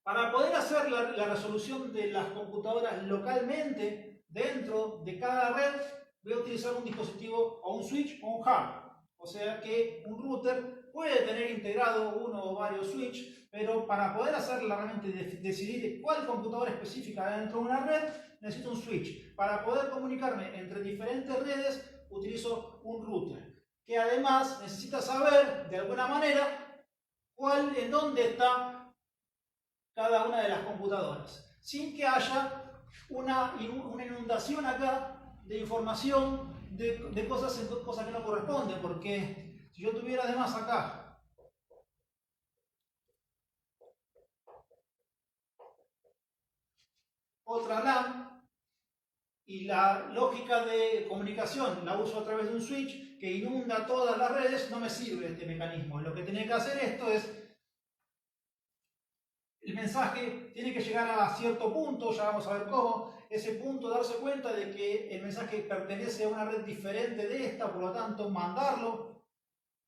Para poder hacer la resolución de las computadoras localmente dentro de cada red, voy a utilizar un dispositivo o un switch o un hub. O sea que un router puede tener integrado uno o varios switches, pero para poder hacerla realmente decidir cuál computadora específica dentro de una red, necesito un switch. Para poder comunicarme entre diferentes redes, utilizo un router, que además necesita saber de alguna manera en dónde está cada una de las computadoras, sin que haya una inundación acá de información de cosas que no corresponden, porque si yo tuviera además acá otra LAN y la lógica de comunicación la uso a través de un switch que inunda todas las redes, no me sirve este mecanismo. Lo que tiene que hacer esto es, el mensaje tiene que llegar a cierto punto, ya vamos a ver cómo, ese punto darse cuenta de que el mensaje pertenece a una red diferente de esta, por lo tanto mandarlo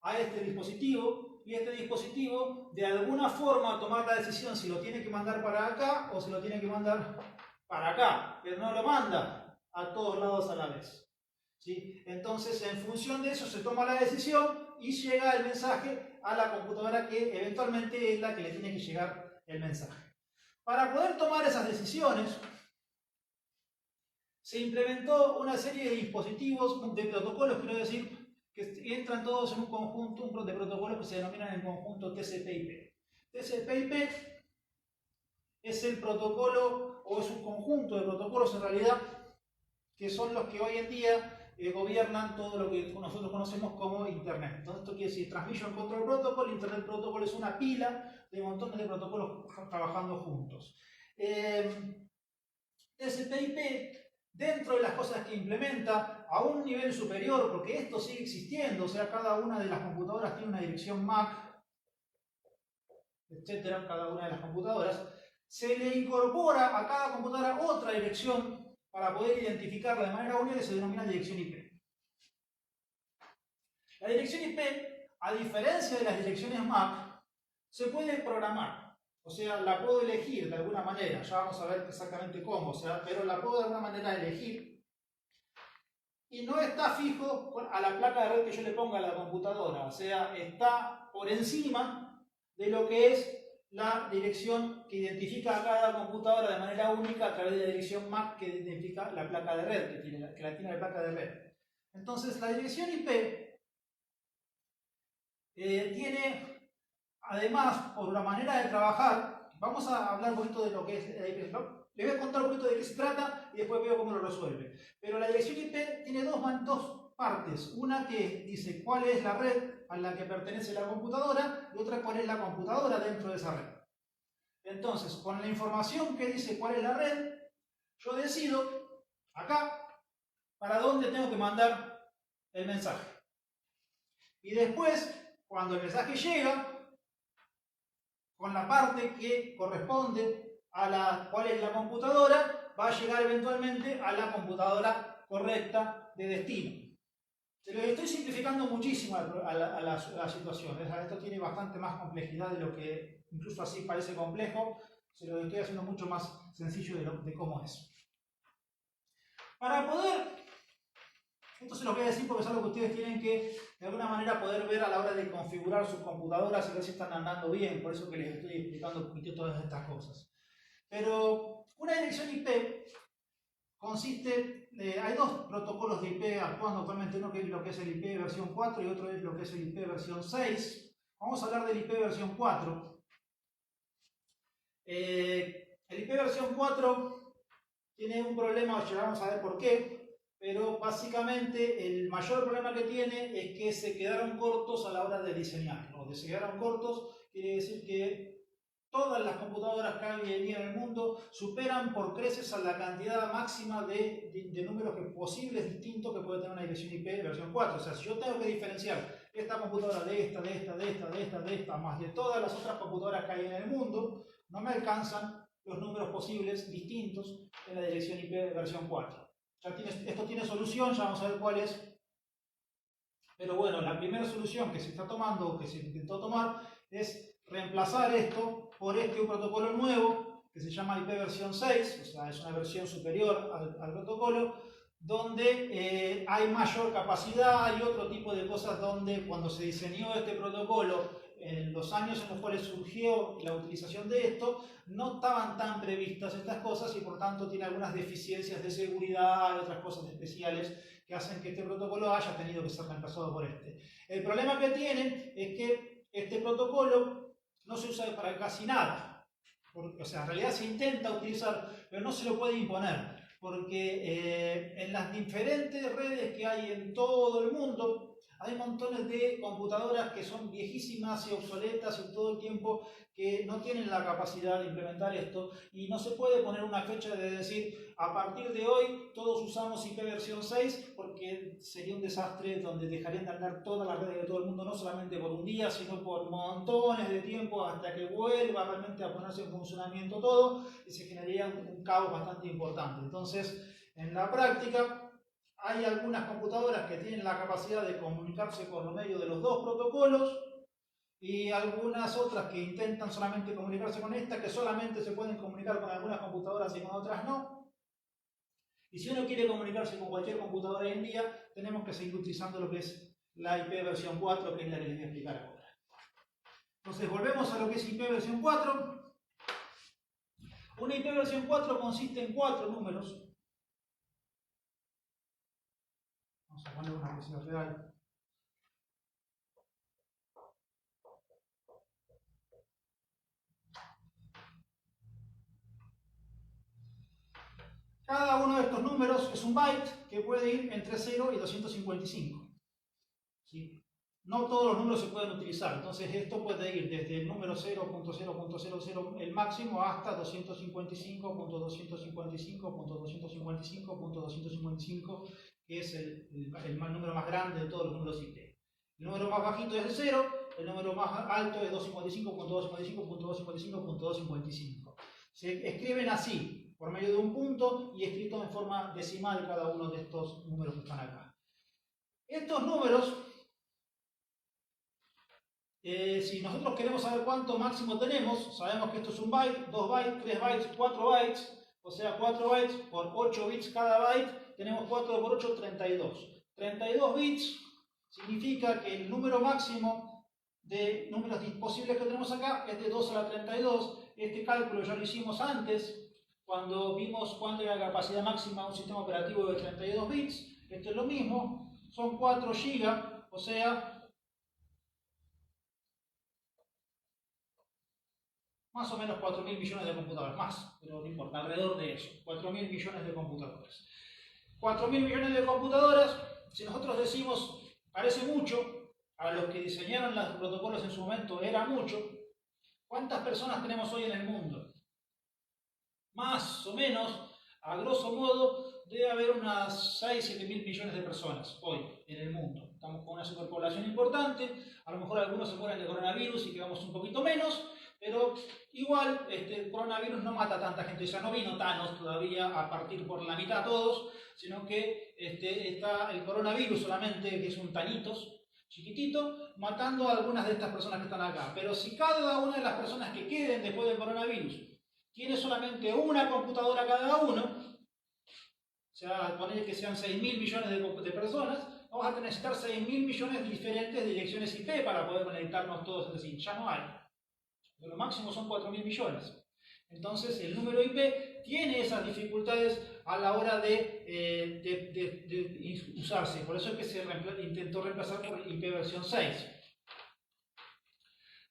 a este dispositivo y este dispositivo de alguna forma tomar la decisión si lo tiene que mandar para acá o si lo tiene que mandar para acá, pero no lo manda a todos lados a la vez. ¿Sí? Entonces, en función de eso se toma la decisión y llega el mensaje a la computadora que eventualmente es la que le tiene que llegar el mensaje. Para poder tomar esas decisiones, se implementó una serie de dispositivos, de protocolos, quiero decir, que entran todos en un conjunto, de protocolos que se denominan en conjunto TCP/IP. TCP/IP es el protocolo, o es un conjunto de protocolos en realidad, que son los que hoy en día gobiernan todo lo que nosotros conocemos como Internet. Entonces, esto quiere decir Transmission Control Protocol. Internet Protocol es una pila de montones de protocolos trabajando juntos. TCP/IP, dentro de las cosas que implementa, a un nivel superior, porque esto sigue existiendo, o sea, cada una de las computadoras tiene una dirección MAC, etcétera, cada una de las computadoras, se le incorpora a cada computadora otra dirección para poder identificarla de manera única, que se denomina dirección IP. La dirección IP, a diferencia de las direcciones MAC, se puede programar. O sea, la puedo elegir de alguna manera. Ya vamos a ver exactamente cómo, o sea, pero la puedo de alguna manera elegir. Y no está fijo a la placa de red que yo le ponga a la computadora. O sea, está por encima de lo que es la dirección que identifica a cada computadora de manera única a través de la dirección MAC que identifica la placa de red, que la tiene la placa de red. Entonces, la dirección IP tiene, además, por la manera de trabajar, vamos a hablar un poquito de lo que es la IP, ¿no? Les voy a contar un poquito de qué se trata y después veo cómo lo resuelve. Pero la dirección IP tiene dos partes. Una que dice cuál es la red a la que pertenece la computadora y otra cuál es la computadora dentro de esa red. Entonces, con la información que dice cuál es la red, yo decido acá para dónde tengo que mandar el mensaje. Y después, cuando el mensaje llega, con la parte que corresponde a cuál es la computadora, va a llegar eventualmente a la computadora correcta de destino. Se lo estoy simplificando muchísimo a la situación. Esto tiene bastante más complejidad de lo que incluso así parece complejo. Se lo estoy haciendo mucho más sencillo de cómo es. Para poder, esto se lo voy a decir porque es algo que ustedes tienen que de alguna manera poder ver a la hora de configurar sus computadoras y ver si están andando bien. Por eso que les estoy explicando un poquito todas estas cosas. Pero una dirección IP consiste, hay dos protocolos de IP actuando actualmente, uno que es lo que es el IP versión 4 y otro es lo que es el IP versión 6. Vamos a hablar del IP versión 4. El IP versión 4 tiene un problema, ya vamos a ver por qué, pero básicamente el mayor problema que tiene es que se quedaron cortos a la hora de diseñarlo. De se quedaron cortos quiere decir que todas las computadoras que hay hoy en día en el mundo superan por creces a la cantidad máxima de números posibles distintos que puede tener una dirección IP de versión 4. O sea, si yo tengo que diferenciar esta computadora de esta, más de todas las otras computadoras que hay en el mundo, no me alcanzan los números posibles distintos en la dirección IP de versión 4. Esto tiene solución, ya vamos a ver cuál es. Pero bueno, la primera solución que se está tomando, que se intentó tomar, es reemplazar esto por un protocolo nuevo que se llama IP versión 6, o sea, es una versión superior al protocolo, donde hay mayor capacidad, hay otro tipo de cosas donde cuando se diseñó este protocolo, en los años en los cuales surgió la utilización de esto, no estaban tan previstas estas cosas y por tanto tiene algunas deficiencias de seguridad y otras cosas especiales que hacen que este protocolo haya tenido que ser reemplazado por este. El problema que tiene es que este protocolo no se usa para casi nada. O sea, en realidad se intenta utilizar, pero no se lo puede imponer. Porque en las diferentes redes que hay en todo el mundo, hay montones de computadoras que son viejísimas y obsoletas y todo el tiempo que no tienen la capacidad de implementar esto y no se puede poner una fecha de decir a partir de hoy todos usamos IP versión 6 porque sería un desastre donde dejarían de andar todas las redes de todo el mundo, no solamente por un día sino por montones de tiempo hasta que vuelva realmente a ponerse en funcionamiento todo y se generaría un caos bastante importante. Entonces, en la práctica hay algunas computadoras que tienen la capacidad de comunicarse por medio de los dos protocolos y algunas otras que intentan solamente comunicarse con esta, que solamente se pueden comunicar con algunas computadoras y con otras no. Y si uno quiere comunicarse con cualquier computadora hoy en día, tenemos que seguir utilizando lo que es la IP versión 4, que es la que les voy a explicar ahora. Entonces volvemos a lo que es IP versión 4. Una IP versión 4 consiste en 4 números. Vamos a poner una velocidad real. Cada uno de estos números es un byte que puede ir entre 0 y 255. ¿Sí? No todos los números se pueden utilizar, entonces esto puede ir desde el número 0.0.00 el máximo hasta 255.255.255.255.255, que es el número más grande de todos los números IP. El número más bajito es el 0, el número más alto es 255.255.255.255. Se escriben así, por medio de un punto y escrito en forma decimal cada uno de estos números que están acá. Estos números, si nosotros queremos saber cuánto máximo tenemos, sabemos que esto es un byte, 2 bytes, 3 bytes, 4 bytes, o sea 4 bytes por 8 bits cada byte, tenemos 4 por 8, 32. 32 bits significa que el número máximo de números posibles que tenemos acá es de 2 a la 32. Este cálculo ya lo hicimos antes, cuando vimos cuánto era la capacidad máxima de un sistema operativo de 32 bits. Esto es lo mismo, son 4 GB, o sea, más o menos 4.000 millones de computadoras, más, pero no importa, alrededor de eso, 4.000 millones de computadoras. 4.000 millones de computadoras, si nosotros decimos, parece mucho, a los que diseñaron los protocolos en su momento era mucho, ¿cuántas personas tenemos hoy en el mundo? Más o menos, a grosso modo, debe haber unas 6-7 mil millones de personas hoy en el mundo. Estamos con una superpoblación importante, a lo mejor algunos se mueren de coronavirus y quedamos un poquito menos, pero igual el coronavirus no mata a tanta gente, o sea, no vino Thanos todavía a partir por la mitad a todos, sino que está el coronavirus solamente, que es un tanitos chiquitito, matando a algunas de estas personas que están acá. Pero si cada una de las personas que queden después del coronavirus tiene solamente una computadora cada uno, o sea, poner que sean 6.000 millones de personas, vamos a necesitar 6.000 millones de diferentes direcciones IP para poder conectarnos todos entre sí. Ya no hay. Lo máximo son 4.000 millones. Entonces el número IP tiene esas dificultades a la hora de usarse. Por eso es que se intentó reemplazar por el IP versión 6.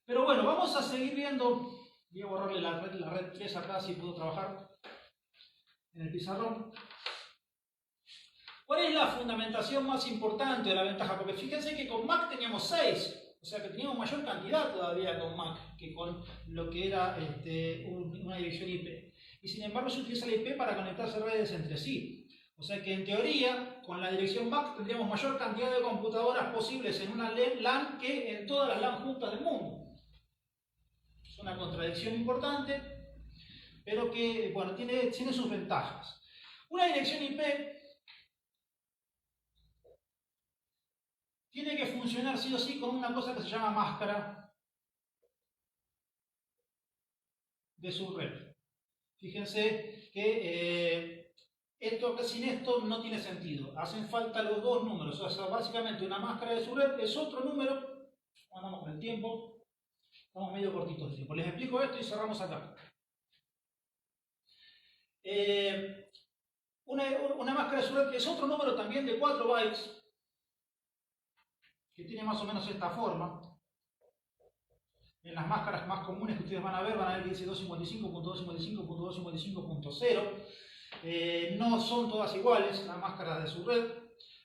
Pero bueno, vamos a seguir viendo. Voy a borrarle la red 3 acá, si puedo trabajar en el pizarrón. ¿Cuál es la fundamentación más importante de la ventaja? Porque fíjense que con MAC teníamos 6. O sea que teníamos mayor cantidad todavía con MAC que con lo que era una dirección IP. Y sin embargo se utiliza la IP para conectarse redes entre sí. O sea que en teoría, con la dirección MAC tendríamos mayor cantidad de computadoras posibles en una LAN que en todas las LAN juntas del mundo. Es una contradicción importante, pero que bueno, tiene sus ventajas. Una dirección IP tiene que funcionar sí o sí con una cosa que se llama máscara de subred. Fíjense que sin esto no tiene sentido. Hacen falta los dos números. O sea, básicamente una máscara de subred es otro número. Andamos con el tiempo. Estamos medio cortitos de tiempo. Les explico esto y cerramos acá. Una máscara de subred es otro número también de 4 bytes. Que tiene más o menos esta forma. En las máscaras más comunes que ustedes van a ver que dice 255.255.255.0. No son todas iguales las máscaras de subred.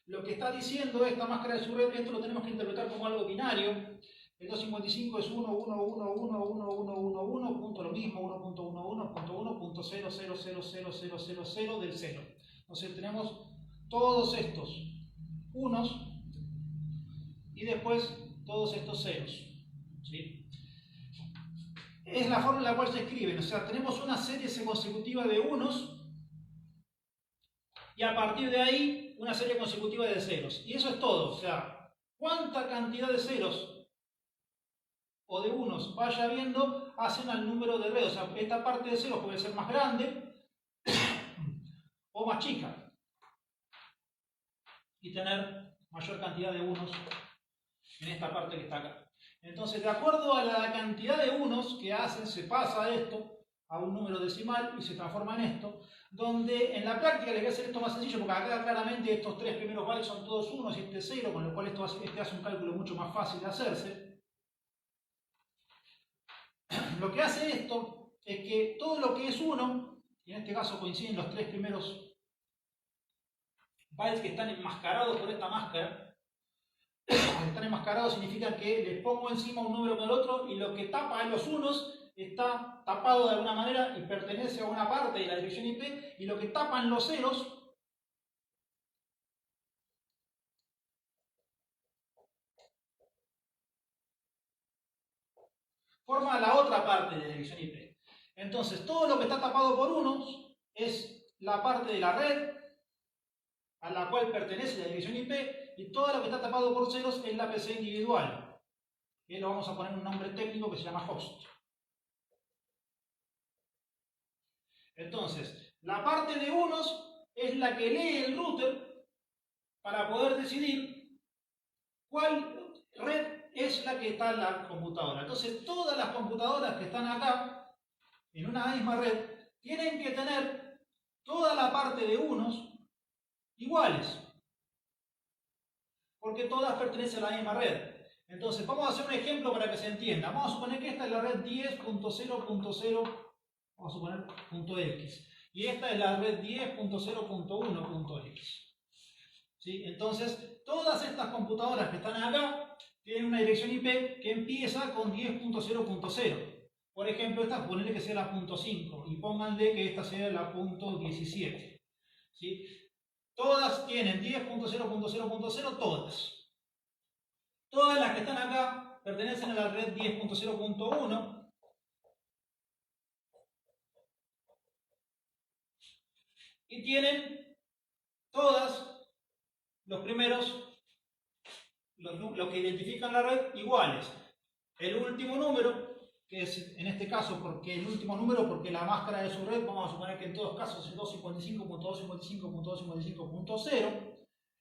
Lo que está diciendo esta máscara de subred, esto lo tenemos que interpretar como algo binario. El 255 es 1, 1, 1, 1, 1, 1, 1, 1, punto lo mismo, 1.11.1.0000000 del 0. Entonces tenemos todos estos unos y después todos estos ceros. ¿Sí? Es la forma en la cual se escriben. O sea, tenemos una serie consecutiva de unos y a partir de ahí una serie consecutiva de ceros. Y eso es todo. O sea, cuánta cantidad de ceros o de unos vaya habiendo hacen al número de red. O sea, esta parte de ceros puede ser más grande o más chica y tener mayor cantidad de unos en esta parte que está acá. Entonces, de acuerdo a la cantidad de unos que hacen, se pasa esto a un número decimal y se transforma en esto, donde en la práctica les voy a hacer esto más sencillo, porque acá claramente estos tres primeros bytes son todos unos y este 0, con lo cual este hace un cálculo mucho más fácil de hacerse. Lo que hace esto es que todo lo que es 1, y en este caso coinciden los tres primeros bytes que están enmascarados por esta máscara. Están enmascarados significa que les pongo encima un número con el otro y lo que tapa en los unos está tapado de alguna manera y pertenece a una parte de la dirección IP, y lo que tapan los ceros forma la otra parte de la dirección IP. Entonces, todo lo que está tapado por unos es la parte de la red a la cual pertenece la dirección IP, y todo lo que está tapado por ceros es la PC individual, que lo vamos a poner un nombre técnico que se llama host. Entonces, la parte de unos es la que lee el router para poder decidir cuál red es la que está en la computadora. Entonces, todas las computadoras que están acá, en una misma red, tienen que tener toda la parte de unos iguales, porque todas pertenecen a la misma red. Entonces, vamos a hacer un ejemplo para que se entienda. Vamos a suponer que esta es la red 10.0.0, vamos a suponer .x, y esta es la red 10.0.1.x. ¿Sí? Entonces, todas estas computadoras que están acá tienen una dirección IP que empieza con 10.0.0. Por ejemplo, esta, ponerle que sea la .5 y pónganle que esta sea la .17. ¿Sí? Todas tienen 10.0.0.0, todas. Todas las que están acá pertenecen a la red 10.0.1. Y tienen todas los primeros, los que identifican la red, iguales. El último número, que es en este caso porque la máscara de su red, vamos a suponer que en todos casos es 255.255.255.0.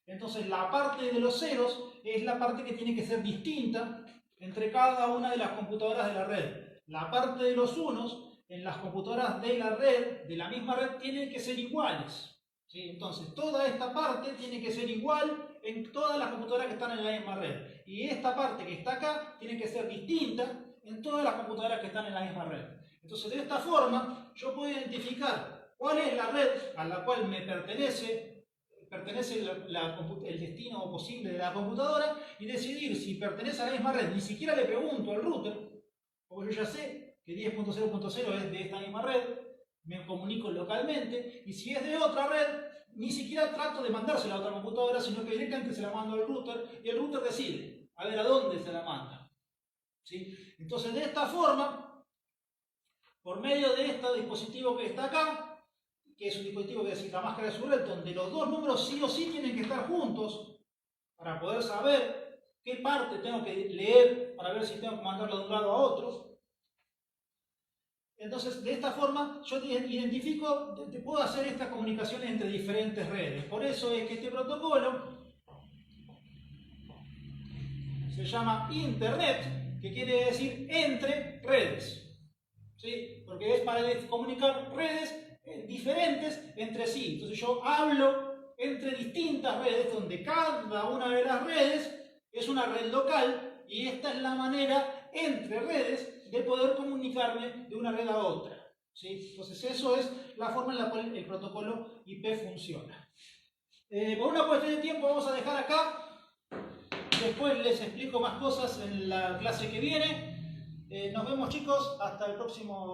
Entonces la parte de los ceros es la parte que tiene que ser distinta entre cada una de las computadoras de la red. La parte de los unos en las computadoras de la red, de la misma red, tienen que ser iguales. ¿Sí? Entonces, toda esta parte tiene que ser igual en todas las computadoras que están en la misma red. Y esta parte que está acá tiene que ser distinta en todas las computadoras que están en la misma red. Entonces, de esta forma, yo puedo identificar cuál es la red a la cual me pertenece el destino posible de la computadora y decidir si pertenece a la misma red. Ni siquiera le pregunto al router, porque yo ya sé que 10.0.0 es de esta misma red, me comunico localmente, y si es de otra red, ni siquiera trato de mandársela a otra computadora, sino que directamente se la mando al router, y el router decide a ver a dónde se la manda. ¿Sí? Entonces, de esta forma, por medio de este dispositivo que está acá, que es un dispositivo que es la máscara de su red, donde los dos números sí o sí tienen que estar juntos, para poder saber qué parte tengo que leer, para ver si tengo que mandarlo de un lado a otro. Entonces, de esta forma, yo identifico, puedo hacer estas comunicaciones entre diferentes redes. Por eso es que este protocolo se llama Internet, que quiere decir entre redes. ¿Sí? Porque es para comunicar redes diferentes entre sí. Entonces, yo hablo entre distintas redes, donde cada una de las redes es una red local, y esta es la manera entre redes de poder comunicarme de una red a otra. ¿Sí? Entonces, eso es la forma en la cual el protocolo IP funciona. Por una cuestión de tiempo vamos a dejar acá. Después les explico más cosas en la clase que viene. Nos vemos, chicos. Hasta el próximo.